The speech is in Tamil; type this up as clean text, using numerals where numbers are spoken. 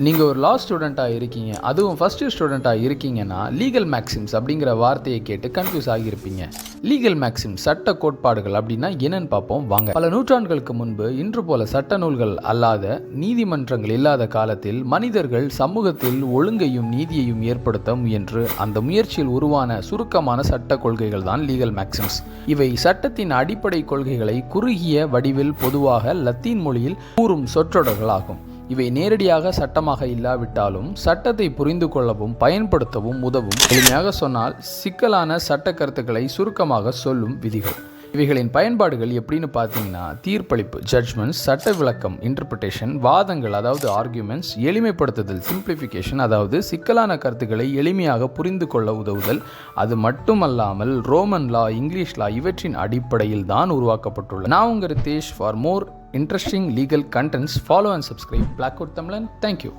நீங்கள் ஒரு லா ஸ்டூடெண்ட்டாக இருக்கீங்க, அதுவும் ஃபஸ்ட் இயர் ஸ்டூடெண்ட்டாக இருக்கீங்கன்னா லீகல் மேக்ஸிம்ஸ் அப்படிங்கிற வார்த்தையை கேட்டு கன்ஃபியூஸ் ஆகியிருப்பீங்க. லீகல் மேக்ஸிம்ஸ் சட்ட கோட்பாடுகள் அப்படின்னா என்னன்னு பார்ப்போம் வாங்க. பல நூற்றாண்டுகளுக்கு முன்பு இன்று போல சட்ட நூல்கள் அல்லாத, நீதிமன்றங்கள் இல்லாத காலத்தில் மனிதர்கள் சமூகத்தில் ஒழுங்கையும் நீதியையும் ஏற்படுத்த முயன்று அந்த முயற்சியில் உருவான சுருக்கமான சட்ட கொள்கைகள் தான் லீகல் மேக்ஸிம்ஸ். இவை சட்டத்தின் அடிப்படை கொள்கைகளை குறுகிய வடிவில் பொதுவாக லத்தீன் மொழியில் கூறும் சொற்றொடர்கள் ஆகும். இவை நேரடியாக சட்டமாக இல்லாவிட்டாலும் சட்டத்தை புரிந்து கொள்ளவும் பயன்படுத்தவும் உதவும். எளிமையாக சொன்னால் சிக்கலான சட்ட கருத்துக்களை சுருக்கமாக சொல்லும் விதிகள். இவைகளின் பயன்பாடுகள் எப்படின்னு பார்த்தீங்கன்னா, தீர்ப்பளிப்பு ஜட்ஜ்மெண்ட்ஸ், சட்ட விளக்கம் இன்டர்பிரிட்டேஷன், வாதங்கள் அதாவது ஆர்கியூமெண்ட்ஸ், எளிமைப்படுத்துதல் சிம்பிளிஃபிகேஷன் அதாவது சிக்கலான கருத்துக்களை எளிமையாக புரிந்து கொள்ள உதவுதல். அது மட்டுமல்லாமல் ரோமன் லா, இங்கிலீஷ் லா இவற்றின் அடிப்படையில் தான் உருவாக்கப்பட்டுள்ளது. நான் உங்கள் Ritesh. For more interesting legal contents, follow and subscribe Blackwood Tamilan. Thank you.